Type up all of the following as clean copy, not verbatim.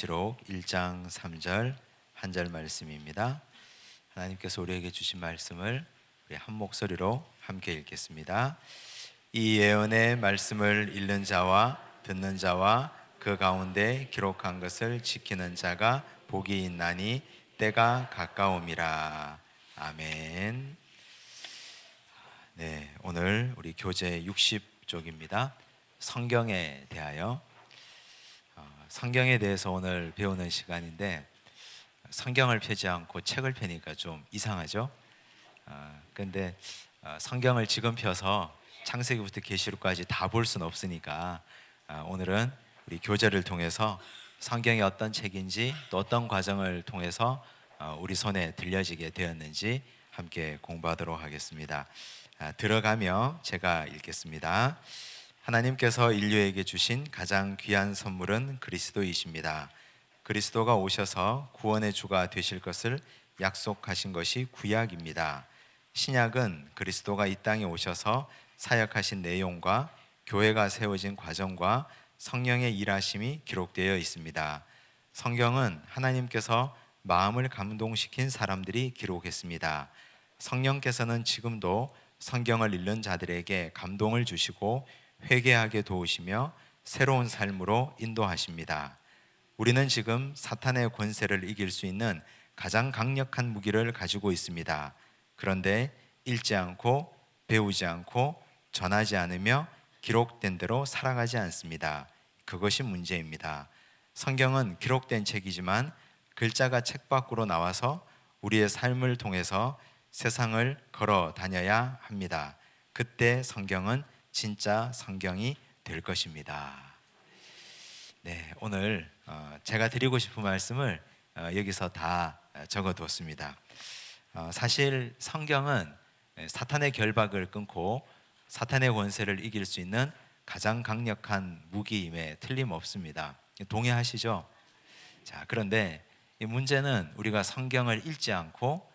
계시록 1장 3절 한 절 말씀입니다. 하나님께서 우리에게 주신 말씀을 우리 한 목소리로 함께 읽겠습니다. 이 예언의 말씀을 읽는 자와 듣는 자와 그 가운데 기록한 것을 지키는 자가 복이 있나니 때가 가까움이라. 아멘. 네, 오늘 우리 교재 60쪽입니다. 성경에 대하여 성경에 대해서 오늘 배우는 시간인데, 성경을 펴지 않고 책을 펴니까 좀 이상하죠? 근데 성경을 지금 펴서 창세기부터 계시록까지 다 볼 수는 없으니까 오늘은 우리 교재를 통해서 성경이 어떤 책인지, 또 어떤 과정을 통해서 우리 손에 들려지게 되었는지 함께 공부하도록 하겠습니다. 들어가며 제가 읽겠습니다. 하나님께서 인류에게 주신 가장 귀한 선물은 그리스도이십니다. 그리스도가 오셔서 구원의 주가 되실 것을 약속하신 것이 구약입니다. 신약은 그리스도가 이 땅에 오셔서 사역하신 내용과 교회가 세워진 과정과 성령의 일하심이 기록되어 있습니다. 성경은 하나님께서 마음을 감동시킨 사람들이 기록했습니다. 성령께서는 지금도 성경을 읽는 자들에게 감동을 주시고 회개하게 도우시며 새로운 삶으로 인도하십니다. 우리는 지금 사탄의 권세를 이길 수 있는 가장 강력한 무기를 가지고 있습니다. 그런데 읽지 않고 배우지 않고 전하지 않으며 기록된 대로 살아가지 않습니다. 그것이 문제입니다. 성경은 기록된 책이지만 글자가 책 밖으로 나와서 우리의 삶을 통해서 세상을 걸어 다녀야 합니다. 그때 성경은 진짜 성경이 될 것입니다. 네, 오늘 제가 드리고 싶은 말씀을 여기서 다 적어두었습니다. 사실 성경은 사탄의 결박을 끊고 사탄의 권세를 이길 수 있는 가장 강력한 무기임에 틀림없습니다. 동의하시죠? 자, 그런데 이 문제는 우리가 성경을 읽지 않고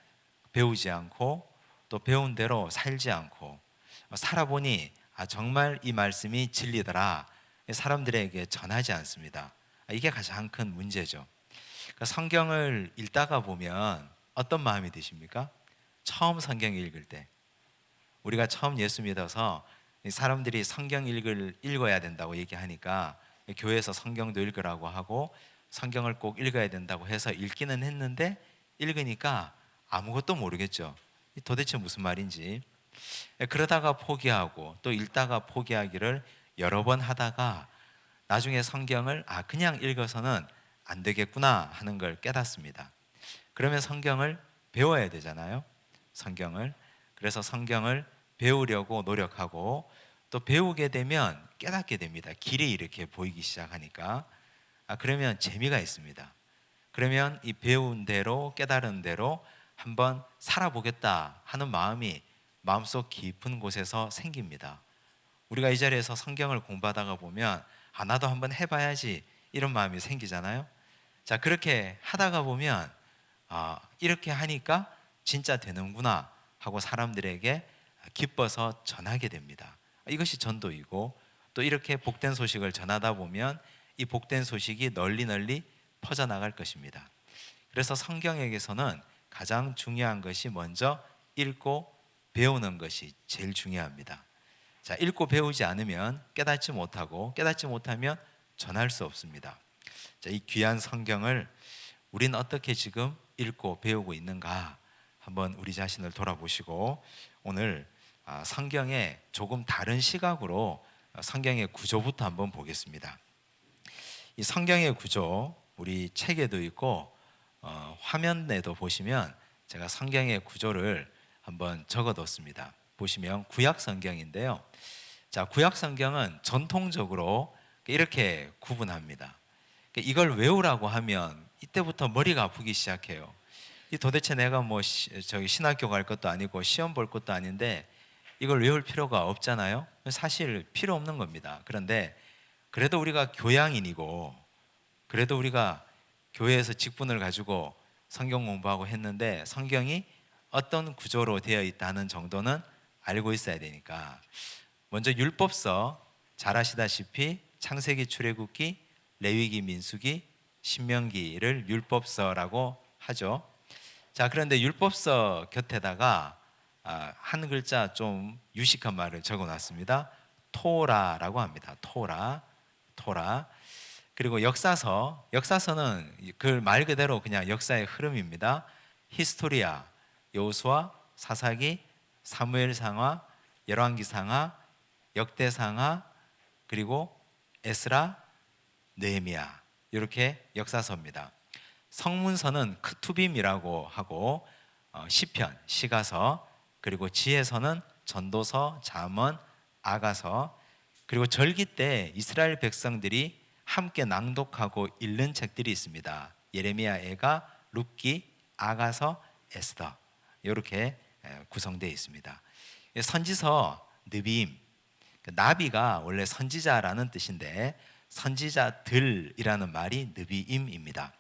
배우지 않고 또 배운 대로 살지 않고 살아보니 정말 이 말씀이 진리더라, 사람들에게 전하지 않습니다. 이게 가장 큰 문제죠. 그러니까 성경을 읽다가 보면 어떤 마음이 드십니까? 처음 성경 읽을 때, 우리가 처음 예수 믿어서 사람들이 성경 읽어야 된다고 얘기하니까 교회에서 성경도 읽으라고 하고 성경을 꼭 읽어야 된다고 해서 읽기는 했는데, 읽으니까 아무것도 모르겠죠. 도대체 무슨 말인지. 그러다가 포기하고 또 읽다가 포기하기를 여러 번 하다가 나중에 성경을 그냥 읽어서는 안 되겠구나 하는 걸 깨닫습니다. 그러면 성경을 배워야 되잖아요. 그래서 성경을 배우려고 노력하고 또 배우게 되면 깨닫게 됩니다. 길이 이렇게 보이기 시작하니까. 그러면 재미가 있습니다. 그러면 이 배운 대로 깨달은 대로 한번 살아보겠다 하는 마음이 마음속 깊은 곳에서 생깁니다. 우리가 이 자리에서 성경을 공부하다가 보면 나도 한번 해봐야지 이런 마음이 생기잖아요. 자, 그렇게 하다가 보면 이렇게 하니까 진짜 되는구나 하고 사람들에게 기뻐서 전하게 됩니다. 이것이 전도이고, 또 이렇게 복된 소식을 전하다 보면 이 복된 소식이 널리 퍼져나갈 것입니다. 그래서 성경에게서는 가장 중요한 것이 먼저 읽고 배우는 것이 제일 중요합니다. 자, 읽고 배우지 않으면 깨닫지 못하고, 깨닫지 못하면 전할 수 없습니다. 자, 이 귀한 성경을 우리는 어떻게 지금 읽고 배우고 있는가 한번 우리 자신을 돌아보시고, 오늘 성경의 조금 다른 시각으로 성경의 구조부터 한번 보겠습니다. 이 성경의 구조, 우리 책에도 있고 화면에도 보시면 제가 성경의 구조를 한번 적어뒀습니다. 보시면 구약 성경인데요. 자, 구약 성경은 전통적으로 이렇게 구분합니다. 이걸 외우라고 하면 이때부터 머리가 아프기 시작해요. 이 도대체 내가 저기 신학교 갈 것도 아니고 시험 볼 것도 아닌데 이걸 외울 필요가 없잖아요. 사실 필요 없는 겁니다. 그런데 그래도 우리가 교양인이고, 그래도 우리가 교회에서 직분을 가지고 성경 공부하고 했는데 성경이 어떤 구조로 되어 있다는 정도는 알고 있어야 되니까, 먼저 율법서 잘 아시다시피 창세기, 출애굽기, 레위기, 민수기, 신명기를 율법서라고 하죠. 자, 그런데 율법서 곁에다가 한 글자 좀 유식한 말을 적어놨습니다. 토라라고 합니다. 토라. 그리고 역사서는 그 말 그대로 그냥 역사의 흐름입니다. 히스토리아, 여호수아, 사사기, 사무엘상하, 열왕기상하, 역대상하, 그리고 에스라, 느헤미야, 이렇게 역사서입니다. 성문서는 크투빔이라고 하고 시편, 시가서, 그리고 지혜서는 전도서, 잠언, 아가서, 그리고 절기 때 이스라엘 백성들이 함께 낭독하고 읽는 책들이 있습니다. 예레미야, 애가, 룻기, 아가서, 에스더, 이렇게 구성되어 있습니다. 선지서, 느비임, 나비가 원래 선지자라는 뜻인데 선지자들이라는 말이 느비임입니다.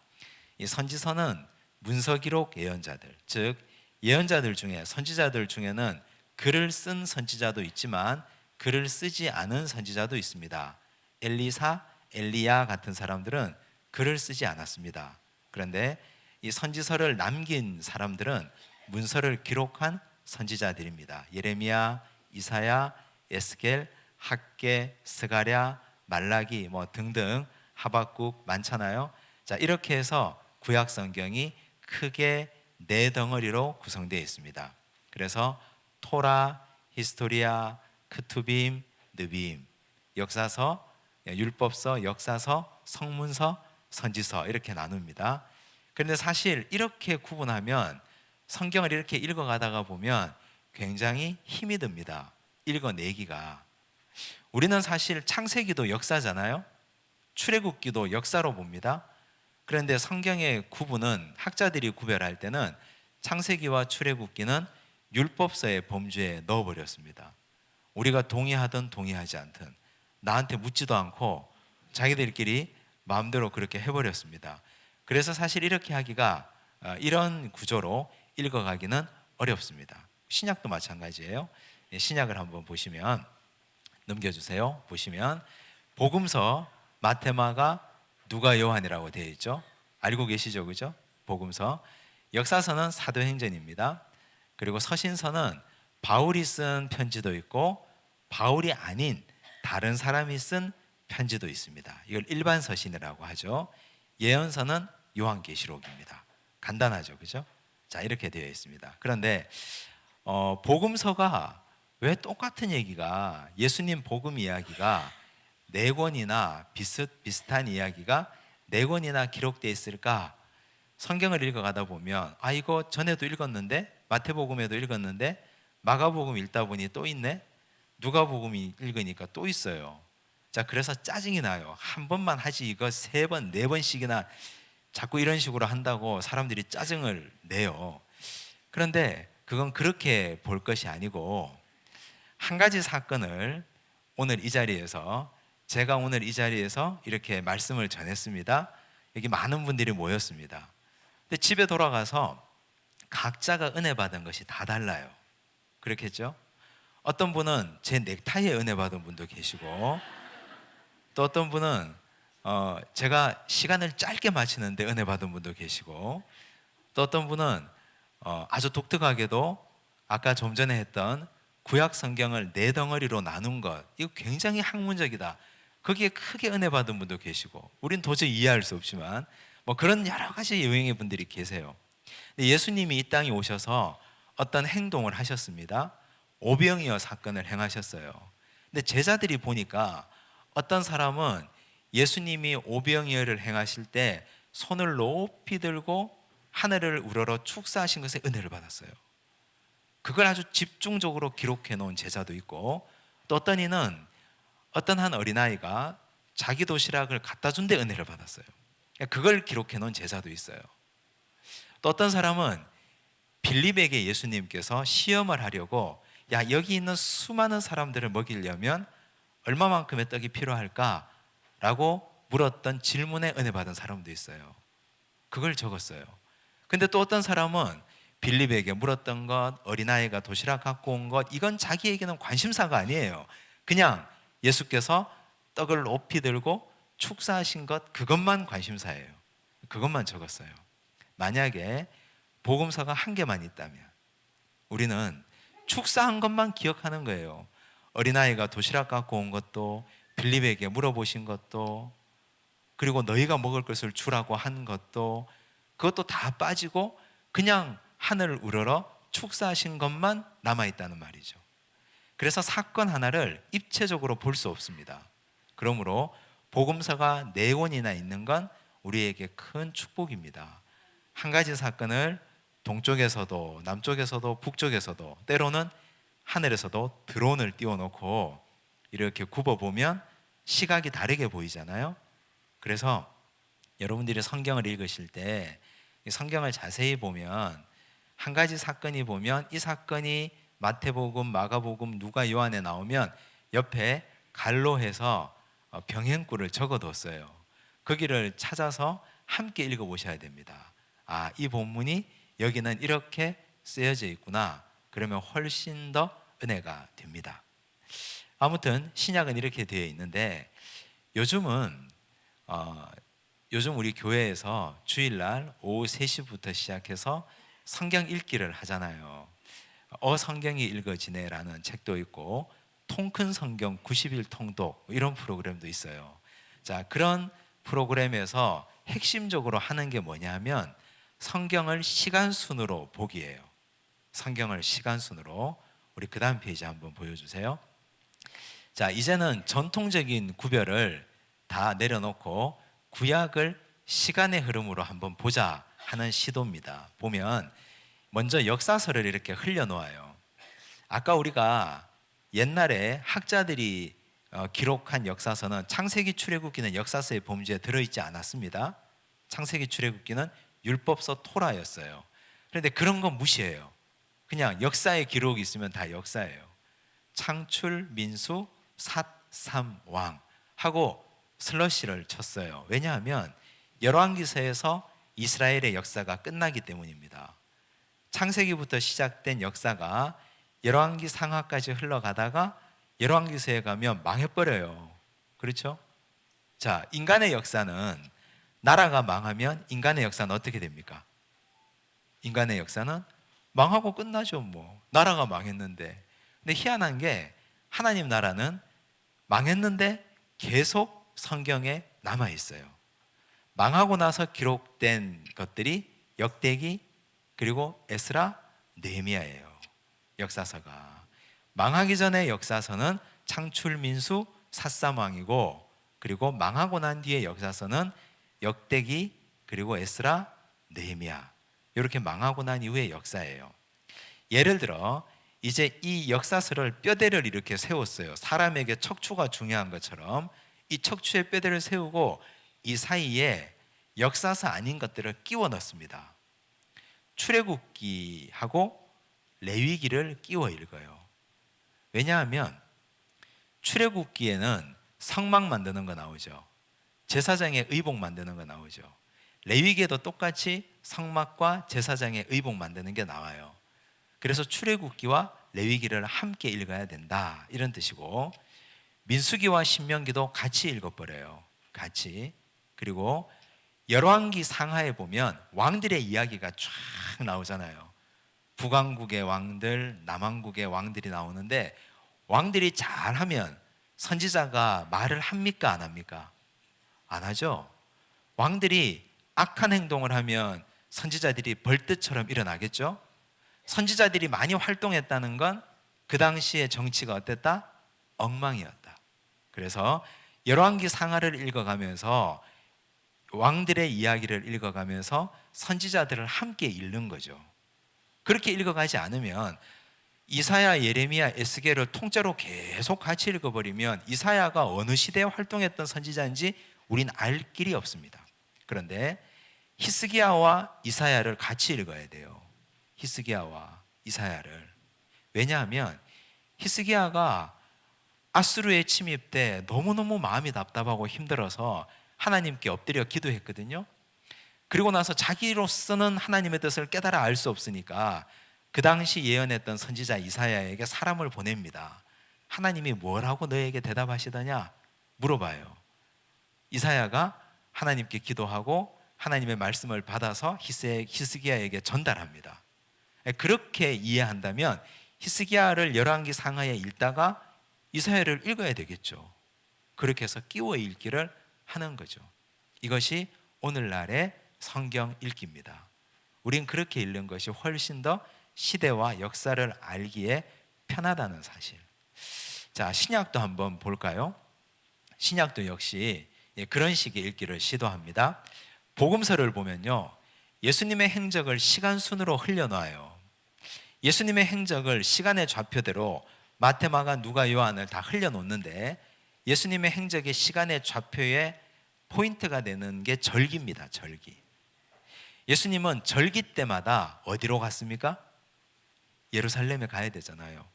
이 선지서는 문서기록 예언자들, 즉 예언자들 중에, 선지자들 중에는 글을 쓴 선지자도 있지만 글을 쓰지 않은 선지자도 있습니다. 엘리사, 엘리야 같은 사람들은 글을 쓰지 않았습니다. 그런데 이 선지서를 남긴 사람들은 문서를 기록한 선지자들입니다. 예레미야, 이사야, 에스겔, 학개, 스가랴, 말라기 뭐 등등, 하박국 많잖아요. 자, 이렇게 해서 구약 성경이 크게 네 덩어리로 구성되어 있습니다. 그래서 토라, 히스토리아, 크투빔, 느비임, 역사서, 율법서, 역사서, 성문서, 선지서, 이렇게 나눕니다. 그런데 사실 이렇게 구분하면 성경을 이렇게 읽어가다가 보면 굉장히 힘이 듭니다. 읽어내기가. 우리는 사실 창세기도 역사잖아요. 출애굽기도 역사로 봅니다. 그런데 성경의 구분은, 학자들이 구별할 때는 창세기와 출애굽기는 율법서의 범주에 넣어버렸습니다. 우리가 동의하든 동의하지 않든 나한테 묻지도 않고 자기들끼리 마음대로 그렇게 해버렸습니다. 그래서 사실 이렇게 하기가, 이런 구조로 읽어가기는 어렵습니다. 신약도 마찬가지예요. 신약을 한번 보시면, 넘겨주세요. 보시면 복음서, 마태, 마가, 누가, 요한이라고 되어 있죠. 알고 계시죠, 그죠? 복음서. 역사서는 사도행전입니다. 그리고 서신서는 바울이 쓴 편지도 있고 바울이 아닌 다른 사람이 쓴 편지도 있습니다. 이걸 일반 서신이라고 하죠. 예언서는 요한계시록입니다. 간단하죠, 그죠? 자, 이렇게 되어 있습니다. 그런데 복음서가 왜 똑같은 얘기가, 예수님 복음 이야기가 네 권이나 비슷한 이야기가 네 권이나 기록되어 있을까? 성경을 읽어가다 보면, 이거 전에도 읽었는데, 마태복음에도 읽었는데, 마가복음 읽다 보니 또 있네, 누가복음이 읽으니까 또 있어요. 자, 그래서 짜증이 나요. 한 번만 하지 이거 세 번, 네 번씩이나 자꾸 이런 식으로 한다고 사람들이 짜증을 내요. 그런데 그건 그렇게 볼 것이 아니고, 한 가지 사건을 오늘 이 자리에서, 제가 오늘 이 자리에서 이렇게 말씀을 전했습니다. 여기 많은 분들이 모였습니다. 근데 집에 돌아가서 각자가 은혜 받은 것이 다 달라요. 그렇겠죠? 어떤 분은 제 넥타이에 은혜 받은 분도 계시고, 또 어떤 분은 제가 시간을 짧게 마치는데 은혜 받은 분도 계시고, 또 어떤 분은 아주 독특하게도 아까 좀 전에 했던 구약 성경을 네 덩어리로 나눈 것, 이거 굉장히 학문적이다, 거기에 크게 은혜 받은 분도 계시고, 우린 도저히 이해할 수 없지만 뭐 그런 여러 가지 유형의 분들이 계세요. 예수님이 이 땅에 오셔서 어떤 행동을 하셨습니다. 오병이어 사건을 행하셨어요. 근데 제자들이 보니까 어떤 사람은 예수님이 오병이어를 행하실 때 손을 높이 들고 하늘을 우러러 축사하신 것에 은혜를 받았어요. 그걸 아주 집중적으로 기록해 놓은 제자도 있고, 또 어떤 이는 어떤 한 어린아이가 자기 도시락을 갖다 준 데 은혜를 받았어요. 그걸 기록해 놓은 제자도 있어요. 또 어떤 사람은 빌립에게 예수님께서 시험을 하려고, 야, 여기 있는 수많은 사람들을 먹이려면 얼마만큼의 떡이 필요할까? 라고 물었던 질문에 은혜 받은 사람도 있어요. 그걸 적었어요. 근데 또 어떤 사람은 빌립에게 물었던 것, 어린아이가 도시락 갖고 온 것, 이건 자기에게는 관심사가 아니에요. 그냥 예수께서 떡을 높이 들고 축사하신 것, 그것만 관심사예요. 그것만 적었어요. 만약에 복음서가 한 개만 있다면 우리는 축사한 것만 기억하는 거예요. 어린아이가 도시락 갖고 온 것도, 빌립에게 물어보신 것도, 그리고 너희가 먹을 것을 주라고 한 것도, 그것도 다 빠지고 그냥 하늘을 우러러 축사하신 것만 남아있다는 말이죠. 그래서 사건 하나를 입체적으로 볼 수 없습니다. 그러므로 복음서가 4권이나 있는 건 우리에게 큰 축복입니다. 한 가지 사건을 동쪽에서도 남쪽에서도 북쪽에서도 때로는 하늘에서도 드론을 띄워놓고 이렇게 굽어보면 시각이 다르게 보이잖아요. 그래서 여러분들이 성경을 읽으실 때 성경을 자세히 보면 한 가지 사건이 보면 이 사건이 마태복음, 마가복음, 누가, 요한에 나오면 옆에 갈로 해서 병행구를 적어뒀어요. 거기를 찾아서 함께 읽어보셔야 됩니다. 아, 이 본문이 여기는 이렇게 쓰여져 있구나. 그러면 훨씬 더 은혜가 됩니다. 아무튼 신약은 이렇게 되어 있는데 요즘은 요즘 우리 교회에서 주일날 오후 3시부터 시작해서 성경 읽기를 하잖아요. 성경이 읽어지네라는 책도 있고 통큰 성경 90일 통독 이런 프로그램도 있어요. 자, 그런 프로그램에서 핵심적으로 하는 게 뭐냐면 성경을 시간 순으로 보기예요. 성경을 시간 순으로. 우리 그 다음 페이지 한번 보여주세요. 자, 이제는 전통적인 구별을 다 내려놓고 구약을 시간의 흐름으로 한번 보자 하는 시도입니다. 보면 먼저 역사서를 이렇게 흘려놓아요. 아까 우리가 옛날에 학자들이 기록한 역사서는 창세기 출애굽기는 역사서의 범주에 들어있지 않았습니다. 창세기 출애굽기는 율법서 토라였어요. 그런데 그런 건 무시해요. 그냥 역사의 기록이 있으면 다 역사예요. 창출, 민수, 삿, 삼, 왕 하고 슬러시를 쳤어요. 왜냐하면 열왕기서에서 이스라엘의 역사가 끝나기 때문입니다. 창세기부터 시작된 역사가 열왕기 상하까지 흘러가다가 열왕기서에 가면 망해버려요. 그렇죠? 자, 인간의 역사는 나라가 망하면 인간의 역사는 어떻게 됩니까? 인간의 역사는 망하고 끝나죠. 뭐 나라가 망했는데. 근데 희한한 게 하나님 나라는 망했는데 계속 성경에 남아 있어요. 망하고 나서 기록된 것들이 역대기 그리고 에스라, 느헤미야예요. 역사서가 망하기 전에 역사서는 창출, 민수, 삿삼왕이고, 그리고 망하고 난 뒤에 역사서는 역대기 그리고 에스라, 느헤미야. 이렇게 망하고 난 이후의 역사예요. 예를 들어 이제 이 역사서를 뼈대를 이렇게 세웠어요. 사람에게 척추가 중요한 것처럼 이 척추에 뼈대를 세우고 이 사이에 역사서 아닌 것들을 끼워 넣습니다. 출애굽기하고 레위기를 끼워 읽어요. 왜냐하면 출애굽기에는 성막 만드는 거 나오죠. 제사장의 의복 만드는 거 나오죠. 레위기에도 똑같이 성막과 제사장의 의복 만드는 게 나와요. 그래서 출애굽기와 레위기를 함께 읽어야 된다 이런 뜻이고, 민수기와 신명기도 같이 읽어버려요. 같이. 그리고 열왕기 상하에 보면 왕들의 이야기가 쫙 나오잖아요. 북왕국의 왕들, 남왕국의 왕들이 나오는데 왕들이 잘하면 선지자가 말을 합니까? 안 합니까? 안 하죠. 왕들이 악한 행동을 하면 선지자들이 벌떼처럼 일어나겠죠. 선지자들이 많이 활동했다는 건 그 당시의 정치가 어땠다? 엉망이었다. 그래서 열왕기 상하를 읽어가면서 왕들의 이야기를 읽어가면서 선지자들을 함께 읽는 거죠. 그렇게 읽어가지 않으면 이사야, 예레미야, 에스겔을 통째로 계속 같이 읽어버리면 이사야가 어느 시대에 활동했던 선지자인지 우린 알 길이 없습니다. 그런데 히스기야와 이사야를 같이 읽어야 돼요. 히스기야와 이사야를. 왜냐하면 히스기야가 아수르의 침입 때 너무너무 마음이 답답하고 힘들어서 하나님께 엎드려 기도했거든요. 그리고 나서 자기로서는 하나님의 뜻을 깨달아 알 수 없으니까 그 당시 예언했던 선지자 이사야에게 사람을 보냅니다. 하나님이 뭐라고 너에게 대답하시더냐? 물어봐요. 이사야가 하나님께 기도하고 하나님의 말씀을 받아서 히스기야에게 전달합니다. 그렇게 이해한다면 히스기야를 열왕기 상하에 읽다가 이사야를 읽어야 되겠죠. 그렇게 해서 끼워 읽기를 하는 거죠. 이것이 오늘날의 성경 읽기입니다. 우린 그렇게 읽는 것이 훨씬 더 시대와 역사를 알기에 편하다는 사실. 자, 신약도 한번 볼까요? 신약도 역시 그런 식의 읽기를 시도합니다. 복음서를 보면요, 예수님의 행적을 시간 순으로 흘려놔요. 예수님의 행적을 시간의 좌표대로 마태, 마가, 누가, 요한을 다 흘려놓는데 예수님의 행적의 시간의 좌표에 포인트가 되는 게 절기입니다. 절기. 예수님은 절기 때마다 어디로 갔습니까? 예루살렘에 가야 되잖아요.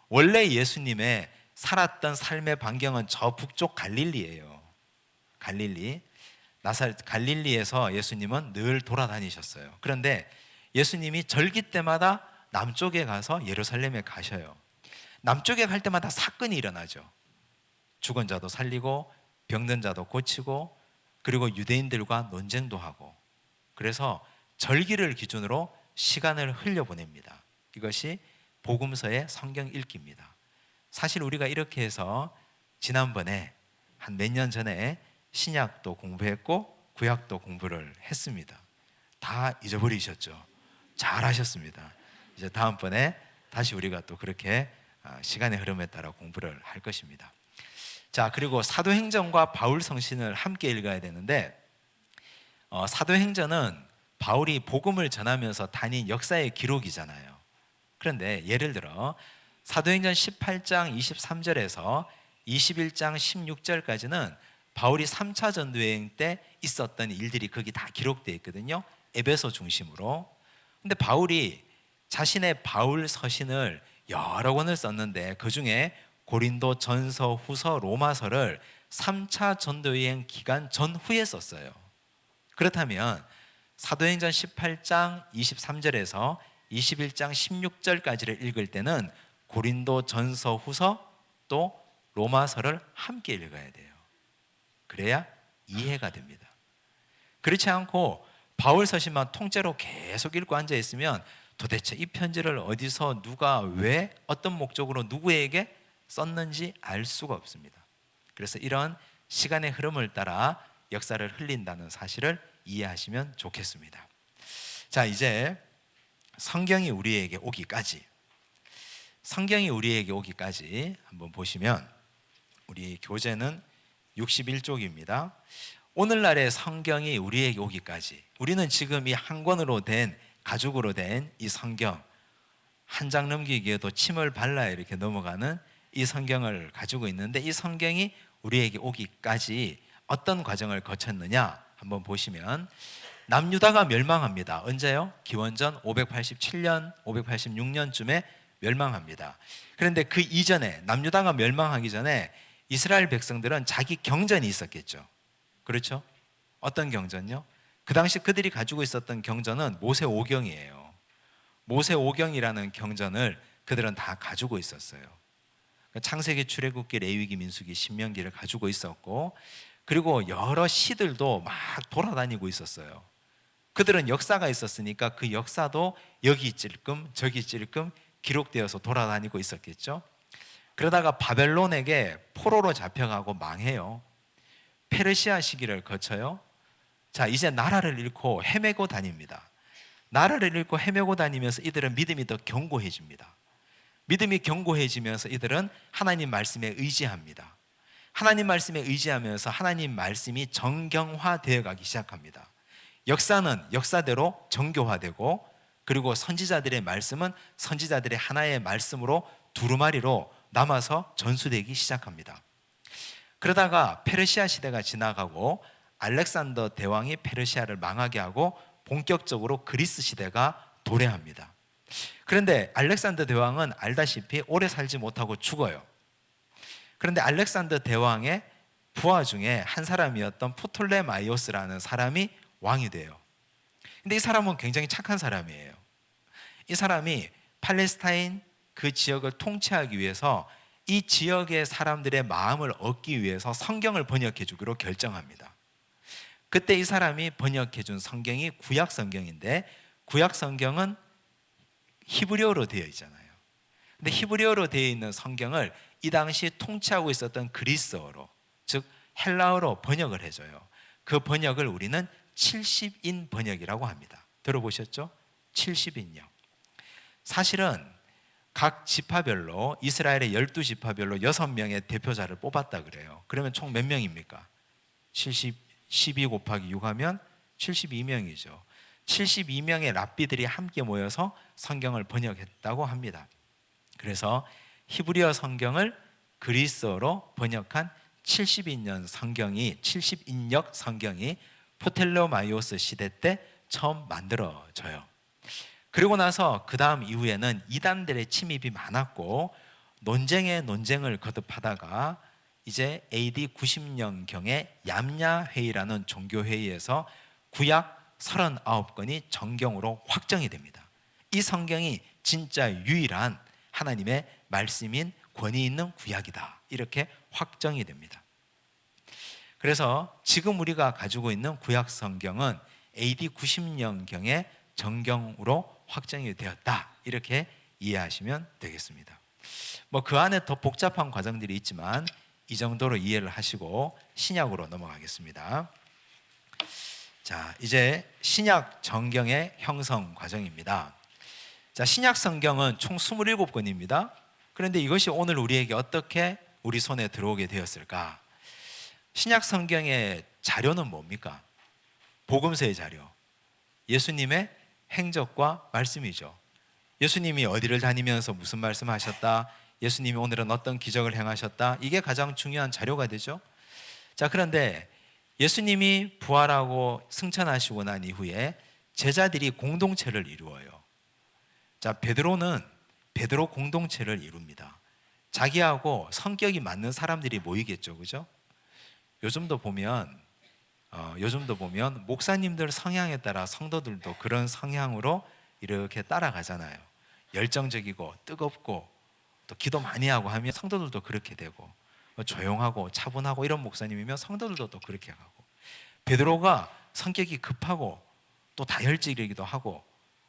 원래 예수님의 살았던 삶의 반경은 저 북쪽 갈릴리예요. 갈릴리에서 예수님은 늘 돌아다니셨어요. 그런데 예수님이 절기 때마다 남쪽에 가서 예루살렘에 가셔요. 남쪽에 갈 때마다 사건이 일어나죠. 죽은 자도 살리고 병든 자도 고치고 그리고 유대인들과 논쟁도 하고, 그래서 절기를 기준으로 시간을 흘려보냅니다. 이것이 복음서의 성경 읽기입니다. 사실 우리가 이렇게 해서 지난번에 한 몇 년 전에 신약도 공부했고 구약도 공부를 했습니다. 다 잊어버리셨죠? 잘하셨습니다. 이제 다음번에 다시 우리가 또 그렇게 시간의 흐름에 따라 공부를 할 것입니다. 자, 그리고 사도행전과 바울성신을 함께 읽어야 되는데 사도행전은 바울이 복음을 전하면서 다닌 역사의 기록이잖아요. 그런데 예를 들어 사도행전 18장 23절에서 21장 16절까지는 바울이 3차 전도여행 때 있었던 일들이 거기 다 기록되어 있거든요. 에베소 중심으로. 근데 바울이 자신의 바울 서신을 여러 권을 썼는데 그중에 고린도 전서, 후서, 로마서를 3차 전도여행 기간 전후에 썼어요. 그렇다면 사도행전 18장 23절에서 21장 16절까지를 읽을 때는 고린도 전서, 후서 또 로마서를 함께 읽어야 돼요. 그래야 이해가 됩니다. 그렇지 않고 바울 서신만 통째로 계속 읽고 앉아 있으면 도대체 이 편지를 어디서 누가 왜 어떤 목적으로 누구에게 썼는지 알 수가 없습니다. 그래서 이런 시간의 흐름을 따라 역사를 흘린다는 사실을 이해하시면 좋겠습니다. 자, 이제 성경이 우리에게 오기까지 한번 보시면 우리 교재는 61쪽입니다. 오늘날의 성경이 우리에게 오기까지 우리는 지금 이 한 권으로 된 가죽으로 된 이 성경 한 장 넘기기에도 침을 발라야 이렇게 넘어가는 이 성경을 가지고 있는데 이 성경이 우리에게 오기까지 어떤 과정을 거쳤느냐 한번 보시면 남유다가 멸망합니다. 언제요? 기원전 587년, 586년쯤에 멸망합니다. 그런데 그 이전에 남유다가 멸망하기 전에 이스라엘 백성들은 자기 경전이 있었겠죠. 그렇죠? 어떤 경전요? 그 당시 그들이 가지고 있었던 경전은 모세오경이에요. 모세오경이라는 경전을 그들은 다 가지고 있었어요. 창세기, 출애굽기, 레위기, 민수기, 신명기를 가지고 있었고 그리고 여러 시들도 막 돌아다니고 있었어요. 그들은 역사가 있었으니까 그 역사도 여기 찔끔 저기 찔끔 기록되어서 돌아다니고 있었겠죠. 그러다가 바벨론에게 포로로 잡혀가고 망해요. 페르시아 시기를 거쳐요. 자, 이제 나라를 잃고 헤매고 다닙니다. 나라를 잃고 헤매고 다니면서 이들은 믿음이 더 견고해집니다. 믿음이 견고해지면서 이들은 하나님 말씀에 의지합니다. 하나님 말씀에 의지하면서 하나님 말씀이 정경화되어 가기 시작합니다. 역사는 역사대로 정교화되고 그리고 선지자들의 말씀은 선지자들의 하나의 말씀으로 두루마리로 남아서 전수되기 시작합니다. 그러다가 페르시아 시대가 지나가고 알렉산더 대왕이 페르시아를 망하게 하고 본격적으로 그리스 시대가 도래합니다. 그런데 알렉산더 대왕은 알다시피 오래 살지 못하고 죽어요. 그런데 알렉산더 대왕의 부하 중에 한 사람이었던 프톨레마이오스라는 사람이 왕이 돼요. 근데 이 사람은 굉장히 착한 사람이에요. 이 사람이 팔레스타인 그 지역을 통치하기 위해서 이 지역의 사람들의 마음을 얻기 위해서 성경을 번역해 주기로 결정합니다. 그때 이 사람이 번역해 준 성경이 구약 성경인데, 구약 성경은 히브리어로 되어 있잖아요. 근데 히브리어로 되어 있는 성경을 이 당시 통치하고 있었던 그리스어로, 즉 헬라어로 번역을 해줘요. 그 번역을 우리는 70인 번역이라고 합니다. 들어보셨죠? 70인역. 사실은 각 지파별로, 이스라엘의 12지파별로 6명의 대표자를 뽑았다 그래요. 그러면 총 몇 명입니까? 12 곱하기 6 하면 72명이죠. 72명의 랍비들이 함께 모여서 성경을 번역했다고 합니다. 그래서 히브리어 성경을 그리스어로 번역한 70인역 성경이 프텔레마이오스 시대 때 처음 만들어져요. 그리고 나서 그 다음 이후에는 이단들의 침입이 많았고 논쟁을 거듭하다가 이제 AD 90년경에 얌야회의라는 종교회의에서 구약 39권이 정경으로 확정이 됩니다. 이 성경이 진짜 유일한 하나님의 말씀인 권위 있는 구약이다, 이렇게 확정이 됩니다. 그래서 지금 우리가 가지고 있는 구약 성경은 AD 90년경에 정경으로 확정이 되었다, 이렇게 이해하시면 되겠습니다. 뭐 그 안에 더 복잡한 과정들이 있지만 이 정도로 이해를 하시고 신약으로 넘어가겠습니다. 자, 이제 신약 정경의 형성 과정입니다. 자, 신약 성경은 총 27권입니다. 그런데 이것이 오늘 우리에게 어떻게 우리 손에 들어오게 되었을까? 신약 성경의 자료는 뭡니까? 복음서의 자료, 예수님의 행적과 말씀이죠. 예수님이 어디를 다니면서 무슨 말씀하셨다, 예수님이 오늘은 어떤 기적을 행하셨다, 이게 가장 중요한 자료가 되죠. 자, 그런데 예수님이 부활하고 승천하시고 난 이후에 제자들이 공동체를 이루어요. 자, 베드로는 베드로 공동체를 이룹니다. 자기하고 성격이 맞는 사람들이 모이겠죠, 그죠? 요즘도 보면 목사님들 성향에 따라 성도들도 그런 성향으로 이렇게 따라가잖아요. 열정적이고 뜨겁고 또 기도 많이 하고 하면 성도들도 그렇게 되고, 조용하고 차분하고 이런 목사님이면 성도들도 또 그렇게 가고, 베드로가 성격이 급하고 또 다혈질이기도 하고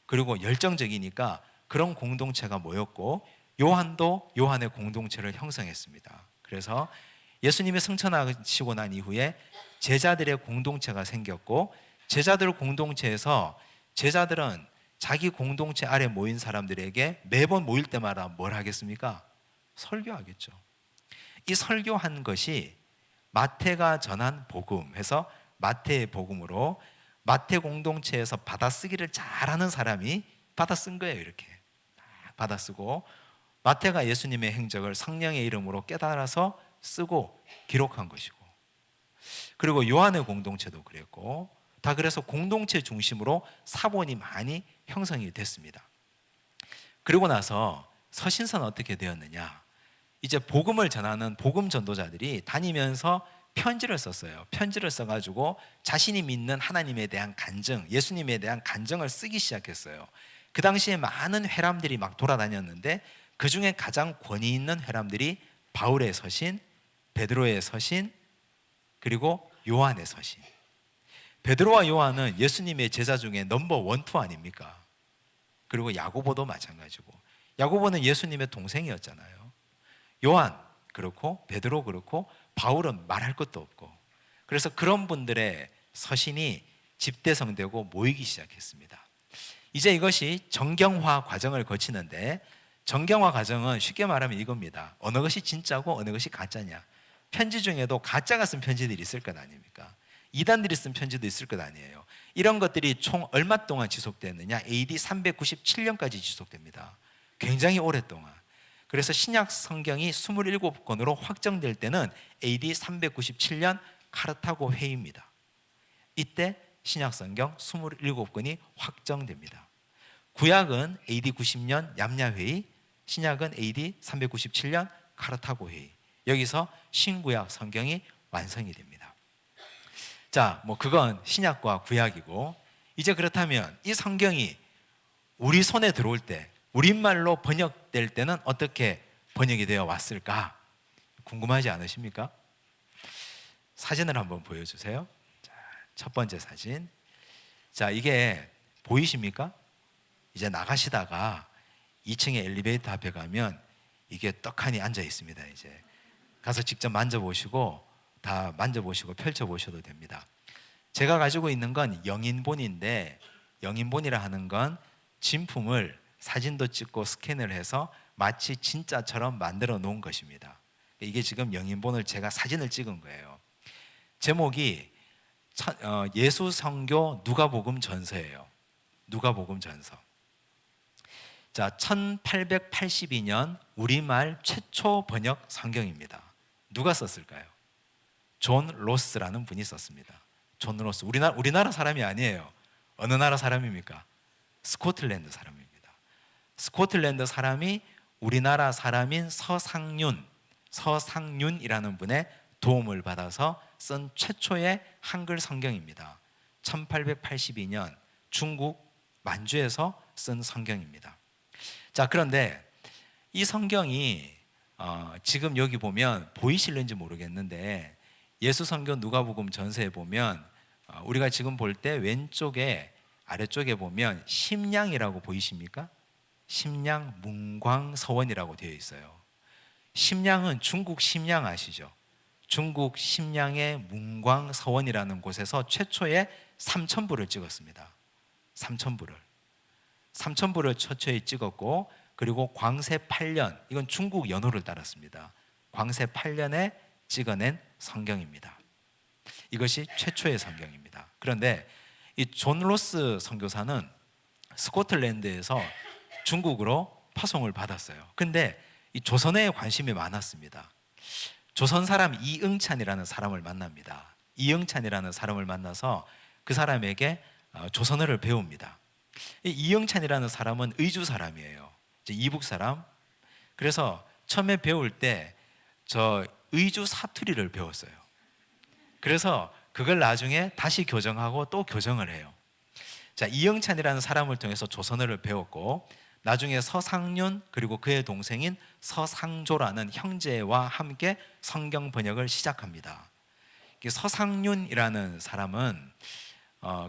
그리고 열정적이니까 그런 공동체가 모였고, 요한도 요한의 공동체를 형성했습니다. 그래서 예수님이 승천하시고 난 이후에 제자들의 공동체가 생겼고, 제자들 공동체에서 제자들은 자기 공동체 아래 모인 사람들에게 매번 모일 때마다 뭘 하겠습니까? 설교하겠죠. 이 설교한 것이 마태가 전한 복음 해서 마태의 복음으로, 마태 공동체에서 받아쓰기를 잘하는 사람이 받아쓴 거예요. 이렇게 받아쓰고, 마태가 예수님의 행적을 성령의 이름으로 깨달아서 쓰고 기록한 것이고, 그리고 요한의 공동체도 그랬고, 다 그래서 공동체 중심으로 사본이 많이 형성이 됐습니다. 그리고 나서 서신서는 어떻게 되었느냐? 이제 복음을 전하는 복음 전도자들이 다니면서 편지를 썼어요. 편지를 써가지고 자신이 믿는 하나님에 대한 간증, 예수님에 대한 간증을 쓰기 시작했어요. 그 당시에 많은 회람들이 막 돌아다녔는데 그 중에 가장 권위 있는 회람들이 바울의 서신, 베드로의 서신, 그리고 요한의 서신. 베드로와 요한은 예수님의 제자 중에 넘버 1, 2 아닙니까? 그리고 야고보도 마찬가지고, 야고보는 예수님의 동생이었잖아요. 요한 그렇고 베드로 그렇고 바울은 말할 것도 없고, 그래서 그런 분들의 서신이 집대성되고 모이기 시작했습니다. 이제 이것이 정경화 과정을 거치는데, 정경화 과정은 쉽게 말하면 이겁니다. 어느 것이 진짜고 어느 것이 가짜냐. 편지 중에도 가짜가 쓴 편지들이 있을 것 아닙니까? 이단들이 쓴 편지도 있을 것 아니에요. 이런 것들이 총 얼마 동안 지속됐느냐? AD 397년까지 지속됩니다. 굉장히 오랫동안. 그래서 신약 성경이 27권으로 확정될 때는 AD 397년 카르타고 회의입니다. 이때 신약 성경 27권이 확정됩니다. 구약은 AD 90년 얌야회의, 신약은 AD 397년 카르타고 회의. 여기서 신구약 성경이 완성이 됩니다. 자, 뭐 그건 신약과 구약이고, 이제 그렇다면 이 성경이 우리 손에 들어올 때, 우리말로 번역될 때는 어떻게 번역이 되어 왔을까? 궁금하지 않으십니까? 사진을 한번 보여주세요. 자, 첫 번째 사진. 자, 이게 보이십니까? 이제 나가시다가 2층에 엘리베이터 앞에 가면 이게 떡하니 앉아 있습니다. 이제 가서 직접 만져보시고 다 만져보시고 펼쳐보셔도 됩니다. 제가 가지고 있는 건 영인본인데, 영인본이라 하는 건 진품을 사진도 찍고 스캔을 해서 마치 진짜처럼 만들어 놓은 것입니다. 이게 지금 영인본을 제가 사진을 찍은 거예요. 제목이 예수선교 누가복음 전서예요. 누가복음 전서. 자, 1882년 우리말 최초 번역 성경입니다. 누가 썼을까요? 존 로스라는 분이 썼습니다. 존 로스. 우리나라 사람이 아니에요. 어느 나라 사람입니까? 스코틀랜드 사람입니다. 스코틀랜드 사람이 우리나라 사람인 서상윤이라는 분의 도움을 받아서 쓴 최초의 한글 성경입니다. 1882년 중국 만주에서 쓴 성경입니다. 자, 그런데 이 성경이 지금 여기 보면 보이실는지 모르겠는데, 예수선교 누가복음 전서에 보면 우리가 지금 볼 때 왼쪽에 아래쪽에 보면 심양이라고 보이십니까? 심양 문광서원이라고 되어 있어요. 심양은 중국 심양 아시죠? 중국 심양의 문광서원이라는 곳에서 최초의 삼천부를 찍었습니다. 삼천부를 최초에 찍었고, 그리고 광세 8년, 이건 중국 연호를 따랐습니다. 광세 8년에 찍어낸 성경입니다. 이것이 최초의 성경입니다. 그런데 이 존 로스 선교사는 스코틀랜드에서 중국으로 파송을 받았어요. 근데 이 조선에 관심이 많았습니다. 조선 사람 이응찬이라는 사람을 만납니다. 이응찬이라는 사람을 만나서 그 사람에게 조선어를 배웁니다. 이 이응찬이라는 사람은 의주 사람이에요. 이제 이북 사람. 그래서 처음에 배울 때 저 의주 사투리를 배웠어요. 그래서 그걸 나중에 다시 교정하고 또 교정을 해요. 자, 이영찬이라는 사람을 통해서 조선어를 배웠고, 나중에 서상윤 그리고 그의 동생인 서상조라는 형제와 함께 성경 번역을 시작합니다. 서상윤이라는 사람은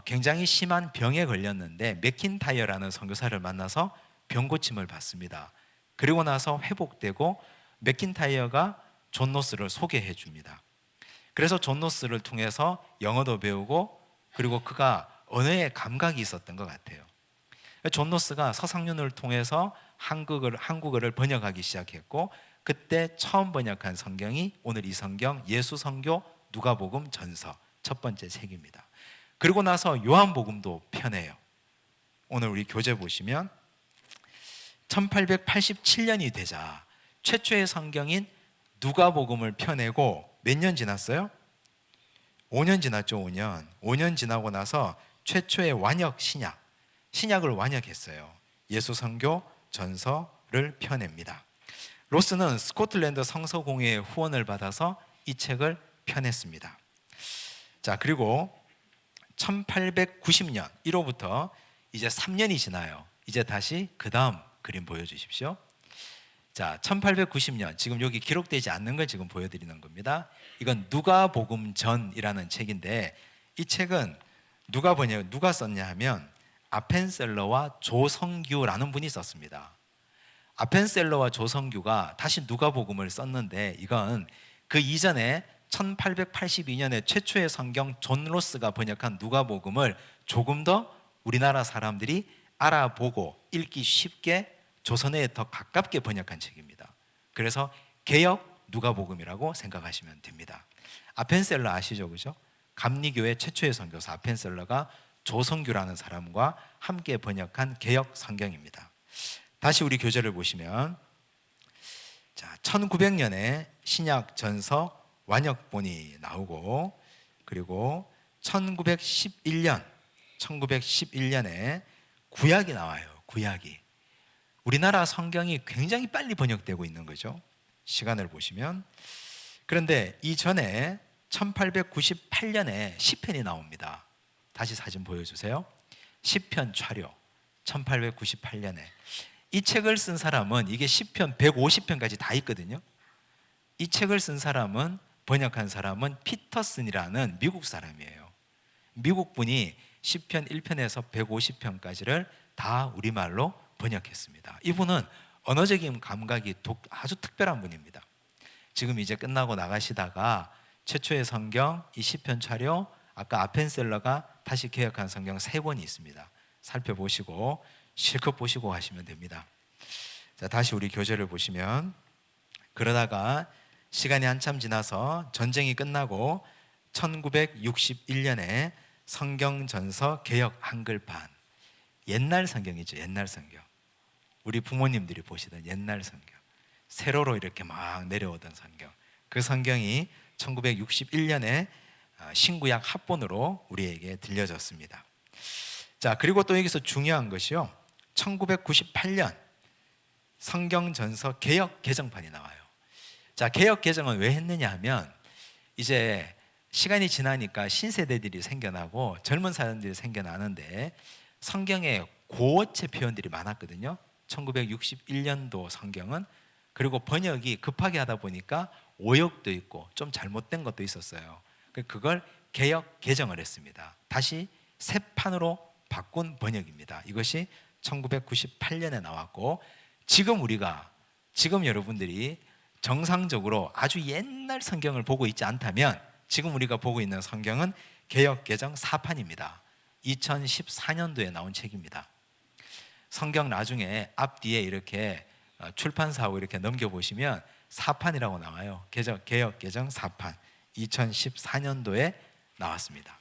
굉장히 심한 병에 걸렸는데 맥킨타이어라는 선교사를 만나서 병 고침을 받습니다. 그리고 나서 회복되고 맥킨타이어가 존 로스를 소개해 줍니다. 그래서 존 로스를 통해서 영어도 배우고, 그리고 그가 언어의 감각이 있었던 것 같아요. 존 로스가 서상윤을 통해서 한국어를 번역하기 시작했고, 그때 처음 번역한 성경이 오늘 이 성경 예수선교 누가복음 전서 첫 번째 책입니다. 그리고 나서 요한복음도 펴내요. 오늘 우리 교재 보시면 1887년이 되자 최초의 성경인 누가복음을 펴내고, 몇 년 지났어요? 5년 지났죠. 5년 지나고 나서 최초의 완역 신약을 완역했어요. 예수선교 전서를 펴냅니다. 로스는 스코틀랜드 성서공회의 후원을 받아서 이 책을 펴냈습니다. 자, 그리고 1890년 1호부터 이제 3년이 지나요. 이제 다시 그 다음 그림 보여주십시오. 자, 1890년, 지금 여기 기록되지 않는 걸 지금 보여드리는 겁니다. 이건 누가복음 전이라는 책인데, 이 책은 누가 썼냐 하면 아펜셀러와 조성규라는 분이 썼습니다. 아펜셀러와 조성규가 다시 누가복음을 썼는데, 이건 그 이전에 1882년에 최초의 성경 존 로스가 번역한 누가복음을 조금 더 우리나라 사람들이 알아보고 읽기 쉽게 조선어에 더 가깝게 번역한 책입니다. 그래서 개역 누가복음이라고 생각하시면 됩니다. 아펜셀러 아시죠? 그죠? 감리교회 최초의 선교사 아펜셀러가 조성규라는 사람과 함께 번역한 개역 성경입니다. 다시 우리 교재를 보시면, 자, 1900년에 신약 전서 완역본이 나오고, 그리고 1911년에 구약이 나와요. 구약이. 우리나라 성경이 굉장히 빨리 번역되고 있는 거죠. 시간을 보시면. 그런데 이전에 1898년에 시편이 나옵니다. 다시 사진 보여주세요. 시편 차료 1898년에. 이 책을 쓴 사람은, 이게 시편 150편까지 다 있거든요. 이 책을 쓴 사람은, 번역한 사람은 피터슨이라는 미국 사람이에요. 미국 분이 시편 1편에서 150편까지를 다 우리말로 번역했습니다. 이분은 언어적인 감각이 아주 특별한 분입니다. 지금 이제 끝나고 나가시다가 최초의 성경 이 시편 차료, 아까 아펜셀러가 다시 개역한 성경 3권이 있습니다. 살펴보시고 실컷 보시고 하시면 됩니다. 자, 다시 우리 교재를 보시면, 그러다가 시간이 한참 지나서 전쟁이 끝나고 1961년에 성경전서 개역 한글판, 옛날 성경이죠. 옛날 성경, 우리 부모님들이 보시던 옛날 성경, 세로로 이렇게 막 내려오던 성경, 그 성경이 1961년에 신구약 합본으로 우리에게 들려졌습니다. 자, 그리고 또 여기서 중요한 것이요, 1998년 성경전서 개역 개정판이 나와요. 자, 개역 개정은 왜 했느냐 하면, 이제 시간이 지나니까 신세대들이 생겨나고 젊은 사람들이 생겨나는데 성경에 고어체 표현들이 많았거든요. 1961년도 성경은. 그리고 번역이 급하게 하다 보니까 오역도 있고 좀 잘못된 것도 있었어요. 그걸 개역 개정을 했습니다. 다시 새 판으로 바꾼 번역입니다. 이것이 1998년에 나왔고, 지금 여러분들이 정상적으로 아주 옛날 성경을 보고 있지 않다면 지금 우리가 보고 있는 성경은 개역 개정 4판입니다. 2014년도에 나온 책입니다. 성경 나중에 앞뒤에 이렇게 출판사하고 이렇게 넘겨보시면 4판이라고 나와요. 개역 개정 4판 2014년도에 나왔습니다.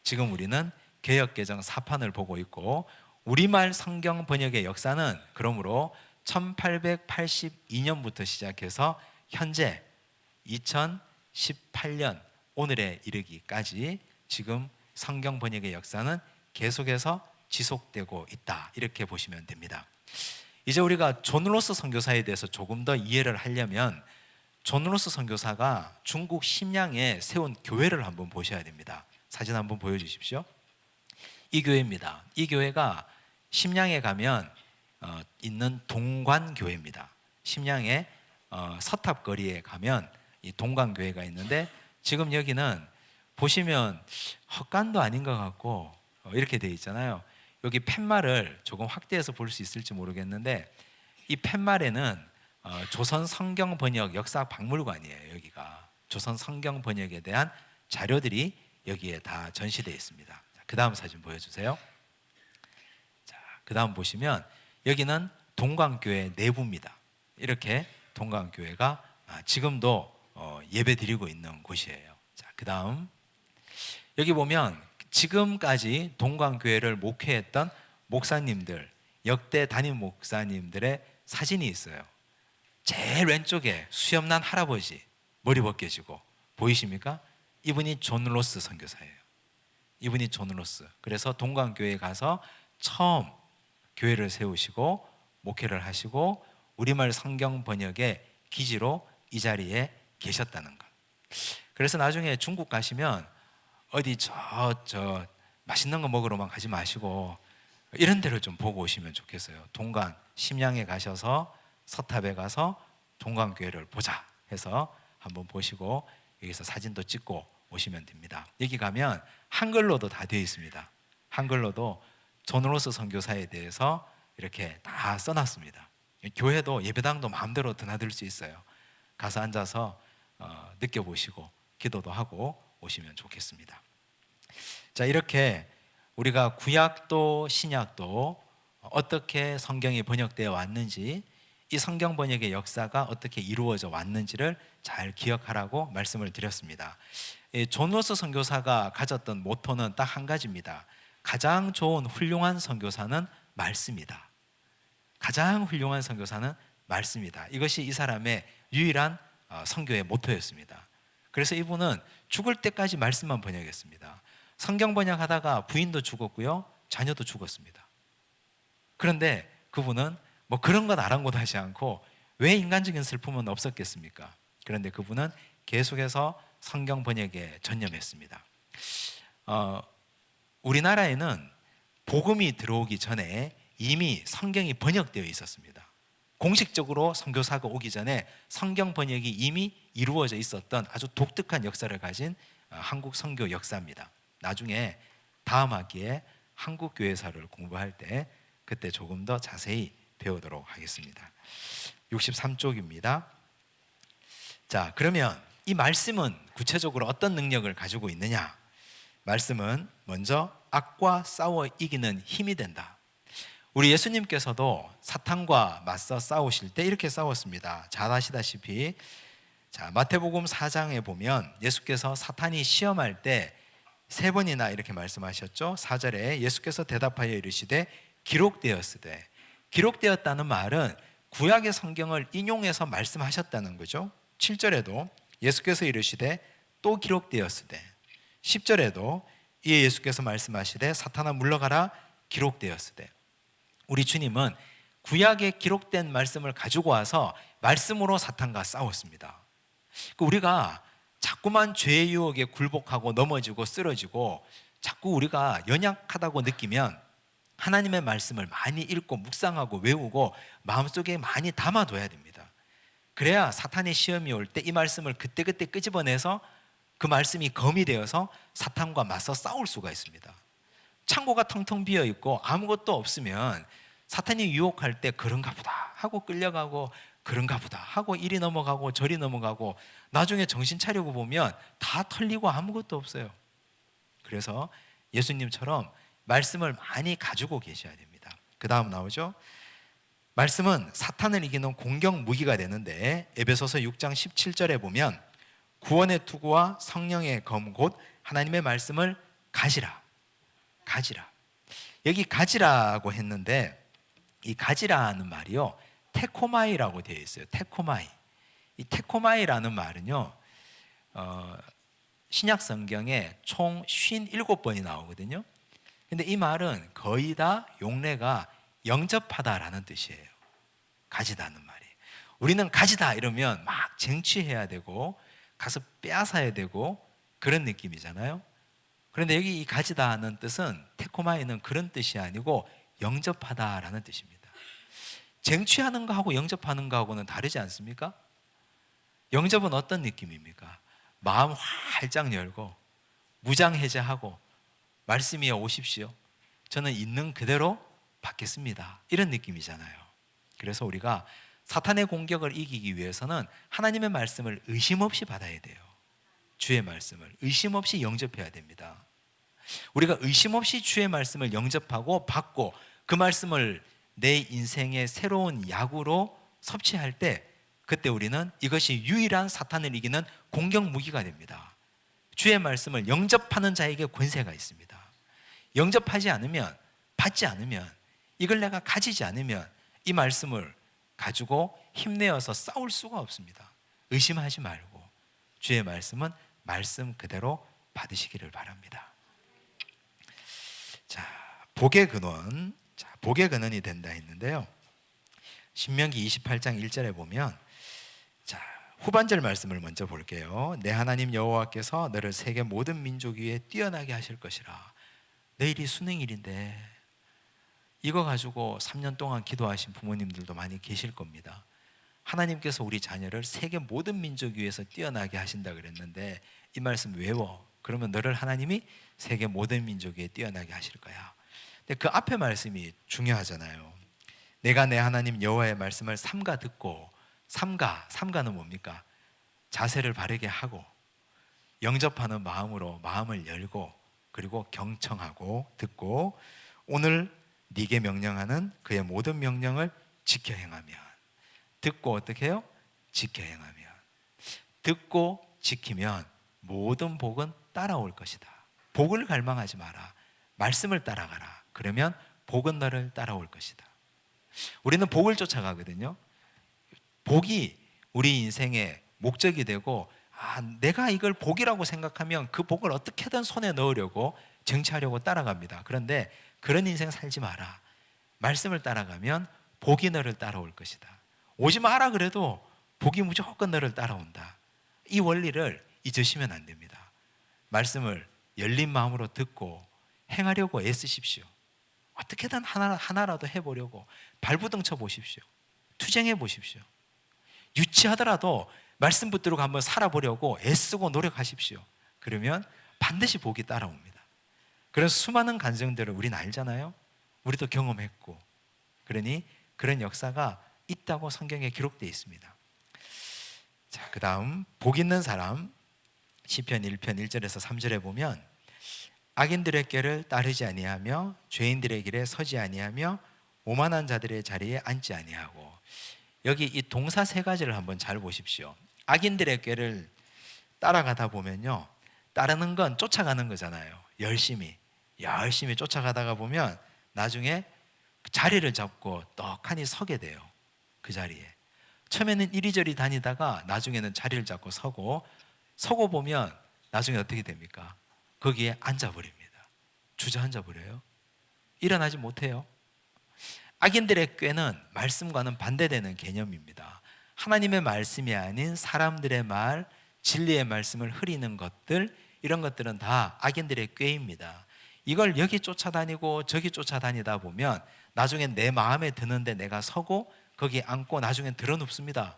지금 우리는 개역 개정 4판을 보고 있고, 우리말 성경 번역의 역사는 그러므로 1882년부터 시작해서 현재 2018년 오늘에 이르기까지 지금 성경 번역의 역사는 계속해서 지속되고 있다, 이렇게 보시면 됩니다. 이제 우리가 존 로스 선교사에 대해서 조금 더 이해를 하려면 존 로스 선교사가 중국 심양에 세운 교회를 한번 보셔야 됩니다. 사진 한번 보여주십시오. 이 교회입니다. 이 교회가 심양에 가면 있는 동관교회입니다. 심양의 서탑거리에 가면 이 동관교회가 있는데, 지금 여기는 보시면 헛간도 아닌 것 같고 이렇게 되어 있잖아요. 여기 팻말을 조금 확대해서 볼 수 있을지 모르겠는데, 이 팻말에는 조선 성경 번역 역사 박물관이에요. 여기가 조선 성경 번역에 대한 자료들이 여기에 다 전시되어 있습니다. 그 다음 사진 보여주세요. 자, 그 다음 보시면 여기는 동광교회 내부입니다. 이렇게 동광교회가 지금도 예배 드리고 있는 곳이에요. 자, 그 다음 여기 보면 지금까지 동광교회를 목회했던 목사님들, 역대 담임 목사님들의 사진이 있어요. 제일 왼쪽에 수염난 할아버지, 머리 벗겨지고 보이십니까? 이분이 존 로스 선교사예요. 이분이 존 로스. 그래서 동광교회에 가서 처음 교회를 세우시고 목회를 하시고 우리말 성경 번역의 기지로 이 자리에 계셨다는 것. 그래서 나중에 중국 가시면 어디 저 맛있는 거 먹으러만 가지 마시고 이런 데를 좀 보고 오시면 좋겠어요. 동관 심양에 가셔서 서탑에 가서 동광교회를 보자 해서 한번 보시고 여기서 사진도 찍고 오시면 됩니다. 여기 가면 한글로도 다 되어 있습니다. 한글로도 존 로스 선교사에 대해서 이렇게 다 써놨습니다. 교회도 예배당도 마음대로 드나들 수 있어요. 가서 앉아서 느껴보시고 기도도 하고 오시면 좋겠습니다. 자, 이렇게 우리가 구약도 신약도 어떻게 성경이 번역되어 왔는지, 이 성경 번역의 역사가 어떻게 이루어져 왔는지를 잘 기억하라고 말씀을 드렸습니다. 존 로스 선교사가 가졌던 모토는 딱 한 가지입니다. 가장 좋은 훌륭한 선교사는 말씀이다. 가장 훌륭한 선교사는 말씀이다. 이것이 이 사람의 유일한 선교의 모토였습니다. 그래서 이분은 죽을 때까지 말씀만 번역했습니다. 성경 번역하다가 부인도 죽었고요, 자녀도 죽었습니다. 그런데 그분은 뭐 그런 건 아랑곳 하지 않고 왜 인간적인 슬픔은 없었겠습니까? 그런데 그분은 계속해서 성경 번역에 전념했습니다. 우리나라에는 복음이 들어오기 전에 이미 성경이 번역되어 있었습니다. 공식적으로 선교사가 오기 전에 성경 번역이 이미 이루어져 있었던 아주 독특한 역사를 가진 한국 선교 역사입니다. 나중에 다음 학기에 한국교회사를 공부할 때 그때 조금 더 자세히 배우도록 하겠습니다. 63쪽입니다. 자, 그러면 이 말씀은 구체적으로 어떤 능력을 가지고 있느냐? 말씀은 먼저 악과 싸워 이기는 힘이 된다. 우리 예수님께서도 사탄과 맞서 싸우실 때 이렇게 싸웠습니다. 잘 아시다시피 자, 마태복음 4장에 보면 예수께서 사탄이 시험할 때 3번이나 이렇게 말씀하셨죠. 4절에 예수께서 대답하여 이르시되 기록되었으되, 기록되었다는 말은 구약의 성경을 인용해서 말씀하셨다는 거죠. 7절에도 예수께서 이르시되 또 기록되었으되, 10절에도 이에 예수께서 말씀하시되 사탄아 물러가라 기록되었으되. 우리 주님은 구약에 기록된 말씀을 가지고 와서 말씀으로 사탄과 싸웠습니다. 우리가 자꾸만 죄의 유혹에 굴복하고 넘어지고 쓰러지고 자꾸 우리가 연약하다고 느끼면 하나님의 말씀을 많이 읽고 묵상하고 외우고 마음속에 많이 담아둬야 됩니다. 그래야 사탄의 시험이 올 때 이 말씀을 그때그때 끄집어내서 그 말씀이 검이 되어서 사탄과 맞서 싸울 수가 있습니다. 창고가 텅텅 비어있고 아무것도 없으면 사탄이 유혹할 때 그런가 보다 하고 끌려가고 그런가 보다 하고 이리 넘어가고 저리 넘어가고 나중에 정신 차리고 보면 다 털리고 아무것도 없어요. 그래서 예수님처럼 말씀을 많이 가지고 계셔야 됩니다. 그 다음 나오죠. 말씀은 사탄을 이기는 공격 무기가 되는데 에베소서 6장 17절에 보면 구원의 투구와 성령의 검 곧 하나님의 말씀을 가지라. 가지라. 여기 가지라고 했는데 이 가지라는 말이요, 테코마이라고 되어 있어요. 테코마이. 이 테코마이라는 말은요, 신약 성경에 총 57번이 나오거든요. 근데 이 말은 거의 다 용례가 영접하다라는 뜻이에요. 가지다는 말이. 우리는 가지다 이러면 막 쟁취해야 되고 가서 빼앗아야 되고 그런 느낌이잖아요. 그런데 여기 이 가지다는 뜻은, 테코마이는 그런 뜻이 아니고 영접하다라는 뜻입니다. 쟁취하는 거하고 영접하는 거하고는 다르지 않습니까? 영접은 어떤 느낌입니까? 마음 활짝 열고 무장해제하고 말씀이여 오십시오, 저는 있는 그대로 받겠습니다, 이런 느낌이잖아요. 그래서 우리가 사탄의 공격을 이기기 위해서는 하나님의 말씀을 의심 없이 받아야 돼요. 주의 말씀을 의심 없이 영접해야 됩니다. 우리가 의심 없이 주의 말씀을 영접하고 받고 그 말씀을 내 인생의 새로운 약으로 섭취할 때, 그때 우리는 이것이 유일한 사탄을 이기는 공격 무기가 됩니다. 주의 말씀을 영접하는 자에게 권세가 있습니다. 영접하지 않으면, 받지 않으면, 이걸 내가 가지지 않으면 이 말씀을 가지고 힘내어서 싸울 수가 없습니다. 의심하지 말고 주의 말씀은 말씀 그대로 받으시기를 바랍니다. 자, 복의 근원. 자, 복의 근원이 된다 했는데요. 신명기 28장 1절에 보면, 자, 후반절 말씀을 먼저 볼게요. 내 하나님 여호와께서 너를 세계 모든 민족 위에 뛰어나게 하실 것이라. 내일이 수능일인데 이거 가지고 3년 동안 기도하신 부모님들도 많이 계실 겁니다. 하나님께서 우리 자녀를 세계 모든 민족 위에서 뛰어나게 하신다 그랬는데 이 말씀 외워. 그러면 너를 하나님이 세계 모든 민족 위에 뛰어나게 하실 거야. 근데 그 앞에 말씀이 중요하잖아요. 내가 내 하나님 여호와의 말씀을 삼가 듣고, 삼가는 뭡니까? 자세를 바르게 하고 영접하는 마음으로 마음을 열고 그리고 경청하고 듣고 오늘 네게 명령하는 그의 모든 명령을 지켜 행하면. 듣고 어떻게 해요? 지켜 행하면. 듣고 지키면 모든 복은 따라올 것이다. 복을 갈망하지 마라. 말씀을 따라가라. 그러면 복은 너를 따라올 것이다. 우리는 복을 쫓아가거든요. 복이 우리 인생의 목적이 되고, 내가 이걸 복이라고 생각하면 그 복을 어떻게든 손에 넣으려고 쟁취하려고 따라갑니다. 그런데 그런 인생 살지 마라. 말씀을 따라가면 복이 너를 따라올 것이다. 오지 마라 그래도 복이 무조건 너를 따라온다. 이 원리를 잊으시면 안 됩니다. 말씀을 열린 마음으로 듣고 행하려고 애쓰십시오. 어떻게든 하나라도 해보려고 발부둥 쳐 보십시오. 투쟁해 보십시오. 유치하더라도 말씀 붙들고 한번 살아보려고 애쓰고 노력하십시오. 그러면 반드시 복이 따라옵니다. 그런 수많은 간증들을 우리는 알잖아요. 우리도 경험했고. 그러니 그런 역사가 있다고 성경에 기록되어 있습니다. 자, 그 다음 복 있는 사람 시편 1편 1절에서 3절에 보면 악인들의 꾀를 따르지 아니하며 죄인들의 길에 서지 아니하며 오만한 자들의 자리에 앉지 아니하고. 여기 이 동사 세 가지를 한번 잘 보십시오. 악인들의 꾀를 따라가다 보면요, 따르는 건 쫓아가는 거잖아요. 열심히 쫓아가다가 보면 나중에 자리를 잡고 떡하니 서게 돼요. 그 자리에 처음에는 이리저리 다니다가 나중에는 자리를 잡고 서고 보면 나중에 어떻게 됩니까? 거기에 앉아버립니다. 주저앉아 버려요. 일어나지 못해요. 악인들의 꾀는 말씀과는 반대되는 개념입니다. 하나님의 말씀이 아닌 사람들의 말, 진리의 말씀을 흐리는 것들, 이런 것들은 다 악인들의 꾀입니다. 이걸 여기 쫓아다니고 저기 쫓아다니다 보면 나중엔 내 마음에 드는데 내가 서고 거기에 앉고 나중엔 드러눕습니다.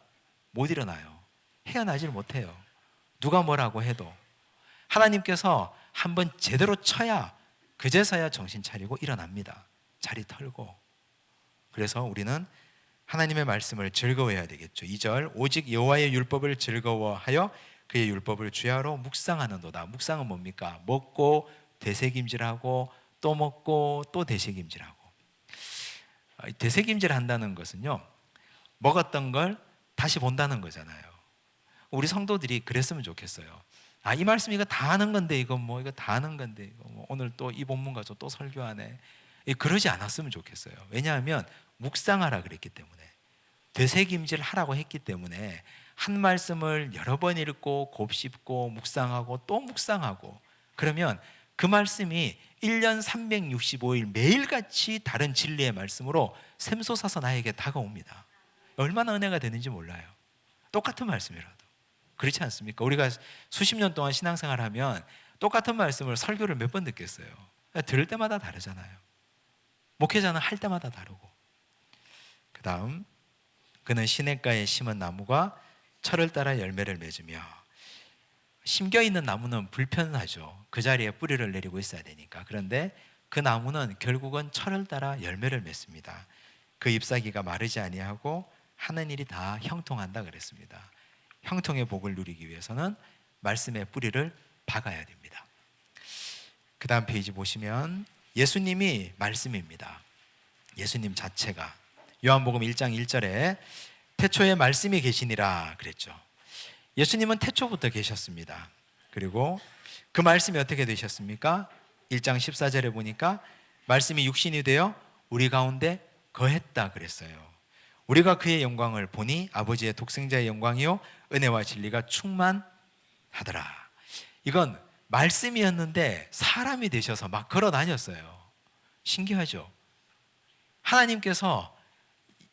못 일어나요. 헤어나질 못해요. 누가 뭐라고 해도. 하나님께서 한번 제대로 쳐야 그제서야 정신 차리고 일어납니다. 자리 털고. 그래서 우리는 하나님의 말씀을 즐거워해야 되겠죠. 2절 오직 여호와의 율법을 즐거워하여 그의 율법을 주야로 묵상하는도다. 묵상은 뭡니까? 먹고 되새김질하고 또 먹고 또 되새김질하고. 되새김질 한다는 것은요, 먹었던 걸 다시 본다는 거잖아요. 우리 성도들이 그랬으면 좋겠어요. 이 말씀 이거 다 아는 건데 이거 다 아는 건데 오늘 또 이 본문 가지고 또 설교하네. 그러지 않았으면 좋겠어요. 왜냐하면 묵상하라 그랬기 때문에, 되새김질 하라고 했기 때문에 한 말씀을 여러 번 읽고 곱씹고 묵상하고 또 묵상하고, 그러면 그 말씀이 1년 365일 매일같이 다른 진리의 말씀으로 샘솟아서 나에게 다가옵니다. 얼마나 은혜가 되는지 몰라요. 똑같은 말씀이라도. 그렇지 않습니까? 우리가 수십 년 동안 신앙생활하면 똑같은 말씀을 설교를 몇 번 듣겠어요. 들을 때마다 다르잖아요. 목회자는 할 때마다 다르고. 그 다음 그는 시냇가에 심은 나무가 철을 따라 열매를 맺으며. 심겨있는 나무는 불편하죠. 그 자리에 뿌리를 내리고 있어야 되니까. 그런데 그 나무는 결국은 철을 따라 열매를 맺습니다. 그 잎사귀가 마르지 아니하고 하는 일이 다 형통한다 그랬습니다. 형통의 복을 누리기 위해서는 말씀의 뿌리를 박아야 됩니다. 그 다음 페이지 보시면 예수님이 말씀입니다. 예수님 자체가 요한복음 1장 1절에 태초에 말씀이 계시니라 그랬죠. 예수님은 태초부터 계셨습니다. 그리고 그 말씀이 어떻게 되셨습니까? 1장 14절에 보니까 말씀이 육신이 되어 우리 가운데 거했다 그랬어요. 우리가 그의 영광을 보니 아버지의 독생자의 영광이요 은혜와 진리가 충만하더라. 이건 말씀이었는데 사람이 되셔서 막 걸어 다녔어요. 신기하죠? 하나님께서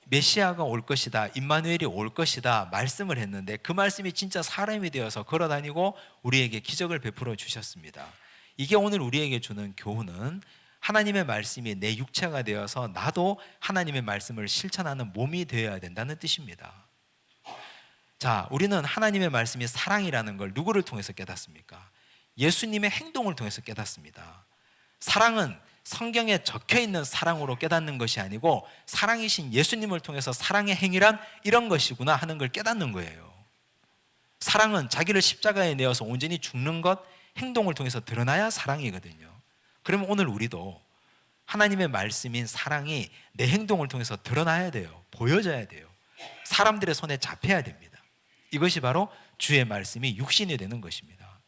메시아가 올 것이다, 임마누엘이 올 것이다 말씀을 했는데 그 말씀이 진짜 사람이 되어서 걸어 다니고 우리에게 기적을 베풀어 주셨습니다. 이게 오늘 우리에게 주는 교훈은 하나님의 말씀이 내 육체가 되어서 나도 하나님의 말씀을 실천하는 몸이 되어야 된다는 뜻입니다. 자, 우리는 하나님의 말씀이 사랑이라는 걸 누구를 통해서 깨닫습니까? 예수님의 행동을 통해서 깨닫습니다. 사랑은 성경에 적혀있는 사랑으로 깨닫는 것이 아니고 사랑이신 예수님을 통해서 사랑의 행위란 이런 것이구나 하는 걸 깨닫는 거예요. 사랑은 자기를 십자가에 내어서 온전히 죽는 것, 행동을 통해서 드러나야 사랑이거든요. 그러면 오늘 우리도 하나님의 말씀인 사랑이 내 행동을 통해서 드러나야 돼요. 보여져야 돼요. 사람들의 손에 잡혀야 됩니다. 이것이 바로 주의 말씀이 육신이 되는 것입니다.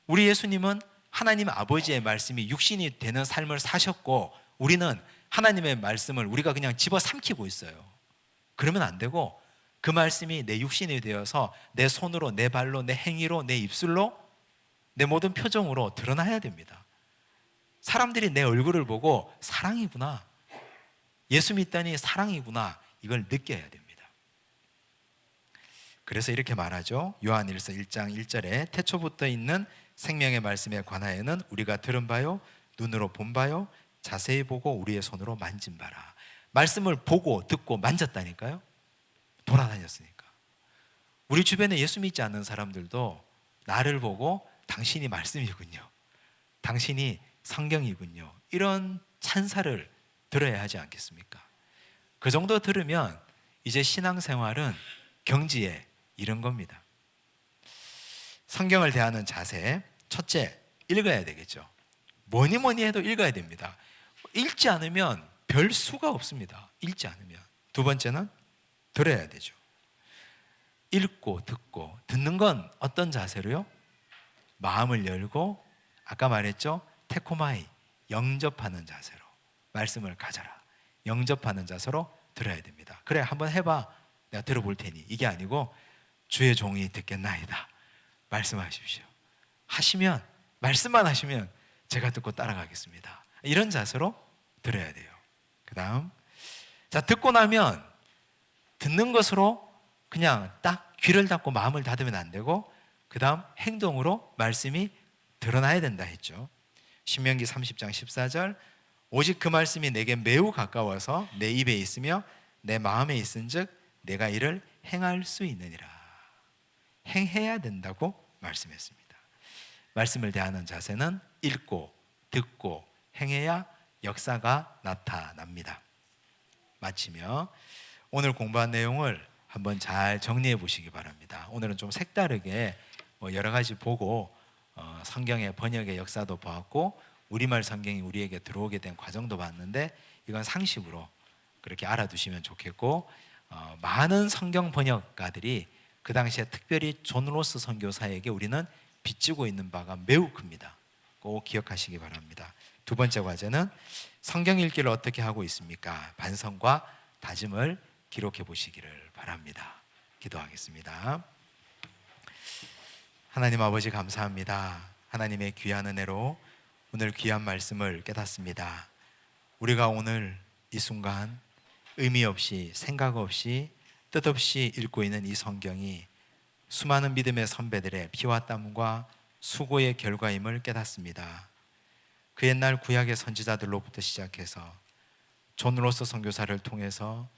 우리 예수님은 하나님 아버지의 말씀이 육신이 되는 삶을 사셨고 우리는 하나님의 말씀을 우리가 그냥 집어삼키고 있어요. 그러면 안 되고 그 말씀이 내 육신이 되어서 내 손으로, 내 발로, 내 행위로, 내 입술로, 내 모든 표정으로 드러나야 됩니다. 사람들이 내 얼굴을 보고 사랑이구나, 예수 믿다니 사랑이구나, 이걸 느껴야 됩니다. 그래서 이렇게 말하죠. 요한일서 1장 1절에 태초부터 있는 생명의 말씀에 관하여는 우리가 들은 바요 눈으로 본 바요 자세히 보고 우리의 손으로 만진 바라. 말씀을 보고 듣고 만졌다니까요. 돌아다녔으니까. 우리 주변에 예수 믿지 않는 사람들도 나를 보고 당신이 말씀이군요, 당신이 성경이군요. 이런 찬사를 들어야 하지 않겠습니까? 그 정도 들으면 이제 신앙생활은 경지에 이른 겁니다. 성경을 대하는 자세, 첫째, 읽어야 되겠죠. 뭐니 뭐니 해도 읽어야 됩니다. 읽지 않으면 별 수가 없습니다. 읽지 않으면. 두 번째는 들어야 되죠. 읽고 듣고, 듣는 건 어떤 자세로요? 마음을 열고, 아까 말했죠? 테코마이, 영접하는 자세로 말씀을 가져라. 영접하는 자세로 들어야 됩니다. 그래, 한번 해봐. 내가 들어볼 테니. 이게 아니고 주의 종이 듣겠나이다. 말씀하십시오. 하시면, 말씀만 하시면 제가 듣고 따라가겠습니다. 이런 자세로 들어야 돼요. 그 다음, 자, 듣고 나면 듣는 것으로 그냥 딱 귀를 닫고 마음을 닫으면 안 되고, 그 다음 행동으로 말씀이 드러나야 된다 했죠. 신명기 30장 14절, 오직 그 말씀이 내게 매우 가까워서 내 입에 있으며 내 마음에 있은즉 내가 이를 행할 수 있느니라. 행해야 된다고 말씀했습니다. 말씀을 대하는 자세는 읽고 듣고 행해야 역사가 나타납니다. 마치며 오늘 공부한 내용을 한번 잘 정리해 보시기 바랍니다. 오늘은 좀 색다르게 여러 가지 보고 성경의 번역의 역사도 보았고 우리말 성경이 우리에게 들어오게 된 과정도 봤는데, 이건 상식으로 그렇게 알아두시면 좋겠고, 많은 성경 번역가들이 그 당시에 특별히 존 로스 선교사에게 우리는 빚지고 있는 바가 매우 큽니다. 꼭 기억하시기 바랍니다. 두 번째 과제는 성경 읽기를 어떻게 하고 있습니까? 반성과 다짐을 기록해 보시기를 바랍니다. 기도하겠습니다. 하나님 아버지, 감사합니다. 하나님의 귀한 은혜로 오늘 귀한 말씀을 깨닫습니다. 우리가 오늘 이 순간 의미 없이, 생각 없이, 뜻없이 읽고 있는 이 성경이 수많은 믿음의 선배들의 피와 땀과 수고의 결과임을 깨닫습니다. 그 옛날 구약의 선지자들로부터 시작해서 존 로스 선교사를 통해서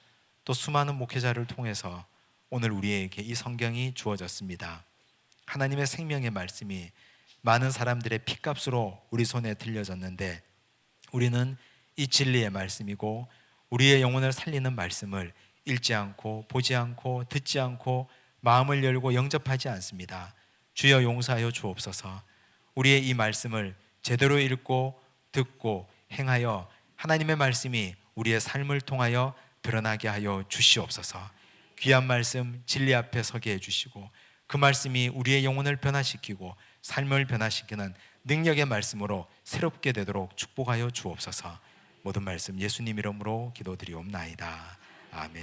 또 수많은 목회자를 통해서 오늘 우리에게 이 성경이 주어졌습니다. 하나님의 생명의 말씀이 많은 사람들의 핏값으로 우리 손에 들려졌는데, 우리는 이 진리의 말씀이고 우리의 영혼을 살리는 말씀을 읽지 않고 보지 않고 듣지 않고 마음을 열고 영접하지 않습니다. 주여 용서하여 주옵소서. 우리의 이 말씀을 제대로 읽고 듣고 행하여 하나님의 말씀이 우리의 삶을 통하여 드러나게 하여 주시옵소서. 귀한 말씀 진리 앞에 서게 해주시고 그 말씀이 우리의 영혼을 변화시키고 삶을 변화시키는 능력의 말씀으로 새롭게 되도록 축복하여 주옵소서. 모든 말씀 예수님 이름으로 기도드리옵나이다. 아멘.